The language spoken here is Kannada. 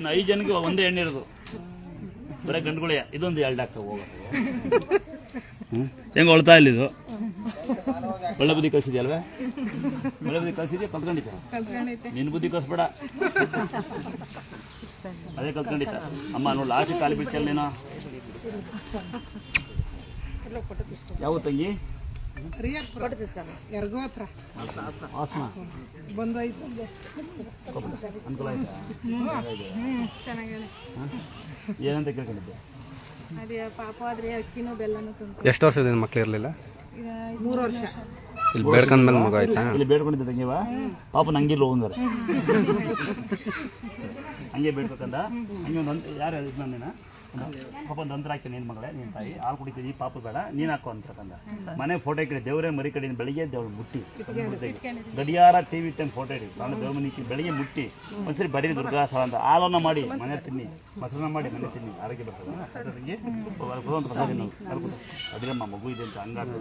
ಇನ್ನು 5 ಜನಕ್ಕೆ ಒಂದೇ ಹೆಣ್ಣು ಇರೋದು, ಬರೀ ಗಂಡುಗಳೇ. ಇದೊಂದು 2 ಆಗ್ತವೆ ಹೋಗೋದು. ಹೆಂಗೆ ಹೊಳ್ತಾ ಇಲ್ಲ ಇದು? ಒಳ್ಳೆ ಬುದ್ಧಿ ಕಲಿಸಿದ್ಯಲ್ವೇ? ಒಳ್ಳೆ ಬುದ್ಧಿ ಕಲಿಸಿದ್ಯಾ? ಕಲ್ತ್ಕೊಂಡಿದ್ದ? ನಿನ್ನ ಬುದ್ಧಿ ಕಲಿಸ್ಬೇಡ, ಅದೇ ಕಲ್ತ್ಕೊಂಡಿದ್ದ. ಅಮ್ಮ ನೋಡಿ ಲಾಸ್ಟ್ ಕಾಲಿ ಬಿಡ್ತಲ್ಲ ನೀನು. ಯಾವ ತಂಗಿ? ಹಾಸನ ಅನುಕೂಲ ಆಯ್ತಾ? ಏನಂತ ಕೇಳ್ಕೊಂಡಿದ್ದೆ? ಎಷ್ಟು ವರ್ಷದಿಂದ ಮಕ್ಳು ಇರಲಿಲ್ಲ? 3 ವರ್ಷ. ಇಲ್ಲಿ ಬೇಡ್ಕೊಂಡ್ಮೇಲೆ ಮಗ ಆಯ್ತಾ? ಇಲ್ಲಿ ಬೇಡ್ಕೊಂಡಿದ್ದ ತಂಗಿವ ಪಾಪ ನಂಗಿಲ್ಲ ಹೋಗಂಗಾರೆ ಹಂಗೆ ಬೇಡ್ಬೇಕಂದ. ಹಂಗೆ ಒಂದು ಯಾರು ಹೇಳಿದ್ ನಾನೇನ ಪಾಪ ಒಂದು ಅಂತರ ಹಾಕ್ತೀನಿ. ಏನು ಮಗಳೇ, ನಿನ್ನ ತಾಯಿ ಹಾಲು ಕುಡಿತೀನಿ, ಪಾಪ ಬೇಡ ನೀನು ಹಾಕೋ ಅಂತಕ್ಕಂದ. ಮನೆ ಫೋಟೋ ಇಕ್ಕಡಿ, ದೇವರೇ ಮರಿ ಕಡೆ ಬೆಳಿಗ್ಗೆ ದೇವ್ರು ಮುಟ್ಟಿ ಗಡಿಯಾರ TV ಟೈಮ್ ಫೋಟೋ ಇಡಿ, ನಾನು ದೇವ್ರ ಮನೆ ಬೆಳಿಗ್ಗೆ ಮುಟ್ಟಿ ಒಂದ್ಸರಿ ಬರೀ ದುರ್ಗಾಸ ಅಂತ ಹಾಲನ್ನ ಮಾಡಿ ಮನೆ ತಿನ್ನಿ, ಮೊಸರನ್ನ ಮಾಡಿ ಮನೆ ತಿನ್ನಿ, ಆರೋಗ್ಯ ಬರ್ತದೆ. ಅದಿರಮ್ಮ ಮಗು ಇದೆ ಅಂತ ಹಂಗಾಗ್ತದೆ.